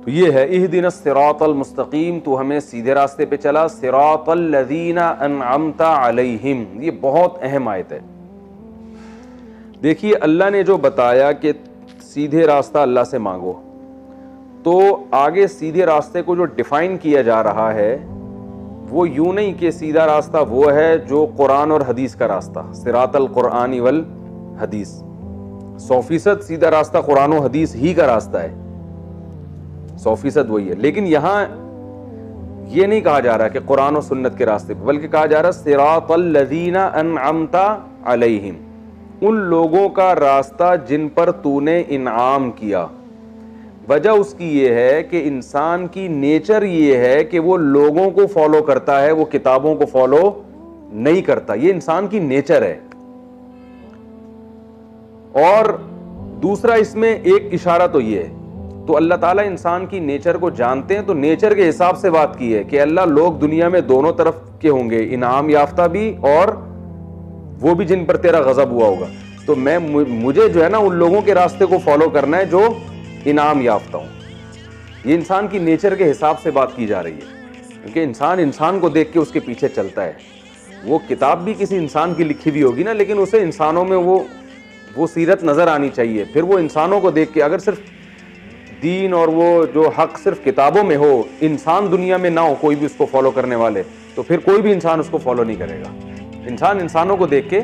तो ये है इहदिनस सिरातल मुस्तकीम, तू हमें सीधे रास्ते पे चला, सिरातल लज़ीना अनअमता अलैहिम। ये बहुत अहम आयत है। देखिए अल्लाह ने जो बताया कि सीधे रास्ता अल्लाह से मांगो, तो आगे सीधे रास्ते को जो डिफाइन किया जा रहा है वो यूं नहीं कि सीधा रास्ता वो है जो कुरान और हदीस का रास्ता, सिरातल कुरानी वल हदीस। 100% सीधा रास्ता कुरान और हदीस ही का रास्ता है, 100% वही है। लेकिन यहां ये नहीं कहा जा रहा कि कुरान और सुन्नत के रास्ते पे, बल्कि कहा जा रहा है सिरातल लज़ीना अनअमता अलैहिम, उन लोगों का रास्ता जिन पर तूने इनाम किया। वजह उसकी ये है कि इंसान की नेचर ये है कि वो लोगों को फॉलो करता है, वो किताबों को फॉलो नहीं करता। ये इंसान की नेचर है। और दूसरा इसमें एक इशारा तो ये है, तो अल्लाह ताला इंसान की नेचर को जानते हैं, तो नेचर के हिसाब से बात की है कि अल्लाह लोग दुनिया में दोनों तरफ के होंगे, इनाम याफ्ता भी और वो भी जिन पर तेरा गजब हुआ होगा। तो मुझे जो है ना उन लोगों के रास्ते को फॉलो करना है जो इनाम याफ्ता हूं। ये इंसान की नेचर के हिसाब से बात की जा रही है, क्योंकि इंसान को देख के उसके पीछे चलता है। वो किताब भी किसी इंसान की लिखी हुई होगी ना, लेकिन उसे इंसानों में वो सीरत नजर आनी चाहिए। फिर वो इंसानों को देख के, अगर सिर्फ दीन और वो जो हक सिर्फ किताबों में हो, इंसान दुनिया में ना हो कोई भी उसको फॉलो करने वाले, तो फिर कोई भी इंसान उसको फॉलो नहीं करेगा। इंसानों को देख के,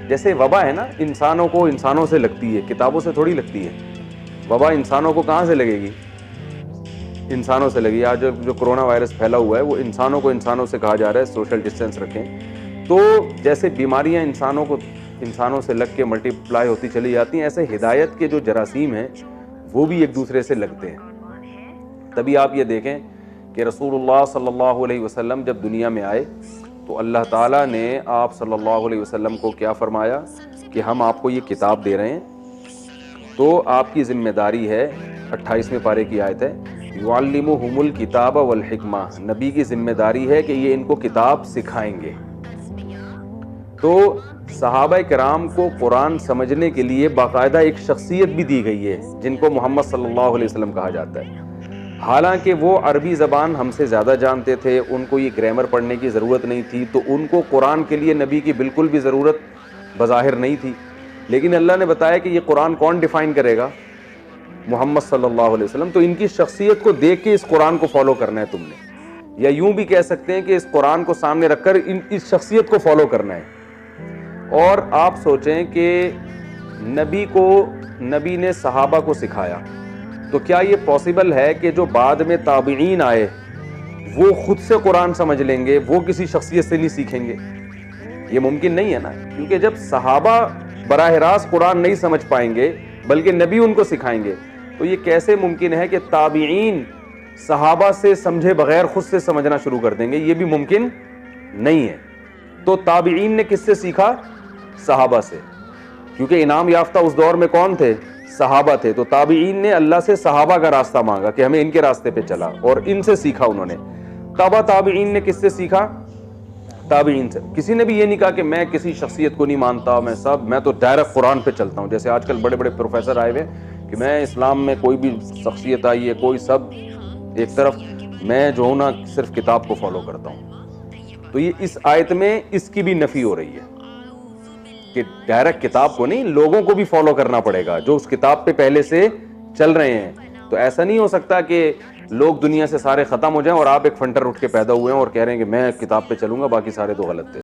जैसे वबा है ना, इंसानों को इंसानों से लगती है, किताबों से थोड़ी लगती है। वबा इंसानों को कहां से लगेगी? इंसानों से लगेगी। आज जो कोरोना वायरस फैला हुआ है वो इंसानों को इंसानों से कहा जा रहा है सोशल डिस्टेंस रखें। तो जैसे बीमारियां इंसानों से लग के मल्टीप्लाई होती चली जाती हैं, ऐसे हिदायत के जो जरासीम हैं वो भी एक दूसरे से लगते हैं। तभी आप ये देखें कि रसूलुल्लाह सल्लल्लाहु अलैहि वसल्लम जब दुनिया में आए तो अल्लाह ताला ने आप सल्लल्लाहु अलैहि वसल्लम को क्या फरमाया कि हम आपको ये किताब दे रहे हैं, तो आपकी जिम्मेदारी है, 28वें पारे की आयत है, युअल्लिमुहुमुल किताब वल हिकमा, नबी की जिम्मेदारी है कि ये इनको किताब सिखाएंगे। तो सहाबा किराम को कुरान समझने के लिए बाकायदा एक शख्सियत भी दी गई है जिनको मोहम्मद सल्लल्लाहु अलैहि वसल्लम कहा जाता है। हालांकि वो अरबी ज़बान हमसे ज़्यादा जानते थे, उनको ये ग्रामर पढ़ने की ज़रूरत नहीं थी, तो उनको कुरान के लिए नबी की बिल्कुल भी ज़रूरत बज़ाहिर नहीं थी। लेकिन अल्लाह ने बताया कि ये कुरान कौन डिफ़ाइन करेगा? मोहम्मद सल्लल्लाहु अलैहि वसल्लम। तो इनकी शख्सियत को देख के इस कुरान को फॉलो करना है तुमने, या यूं भी कह सकते हैं कि इस कुरान को सामने रखकर इस शख्सियत को फॉलो करना है। और आप सोचें कि नबी ने सहाबा को सिखाया, तो क्या ये पॉसिबल है कि जो बाद में ताबीईन आए वो खुद से कुरान समझ लेंगे, वो किसी शख्सियत से नहीं सीखेंगे? ये मुमकिन नहीं है ना, क्योंकि जब सहाबा बराह रास्त कुरान नहीं समझ पाएंगे बल्कि नबी उनको सिखाएंगे, तो ये कैसे मुमकिन है कि ताबीईन सहाबा से समझे बगैर खुद से समझना शुरू कर देंगे? ये भी मुमकिन नहीं है। तो ताबीईन ने किससे सीखा? सहाबा से, क्योंकि इनाम याफ्ता उस दौर में कौन थे? सहाबा थे। तो ताबीईन ने अल्लाह से सहाबा का रास्ता मांगा कि हमें इनके रास्ते पे चला, और इनसे सीखा उन्होंने। ताबीईन ने किससे सीखा? ताबीईन से। किसी ने भी ये नहीं कहा कि मैं किसी शख्सियत को नहीं मानता, मैं तो डायरेक्ट कुरान पे चलता हूँ। जैसे आजकल बड़े बड़े प्रोफेसर आए हुए कि मैं इस्लाम में कोई भी शख्सियत आई है, कोई सब एक तरफ, मैं जो हूँ ना सिर्फ किताब को फॉलो करता हूँ। तो ये इस आयत में इसकी भी नफी हो रही है कि डायरेक्ट किताब को नहीं, लोगों को भी फॉलो करना पड़ेगा जो उस किताब पे पहले से चल रहे हैं। तो ऐसा नहीं हो सकता कि लोग दुनिया से सारे खत्म हो जाएं और आप एक फंटर उठ के पैदा हुए हैं और कह रहे हैं कि मैं किताब पे चलूंगा, बाकी सारे तो गलत थे।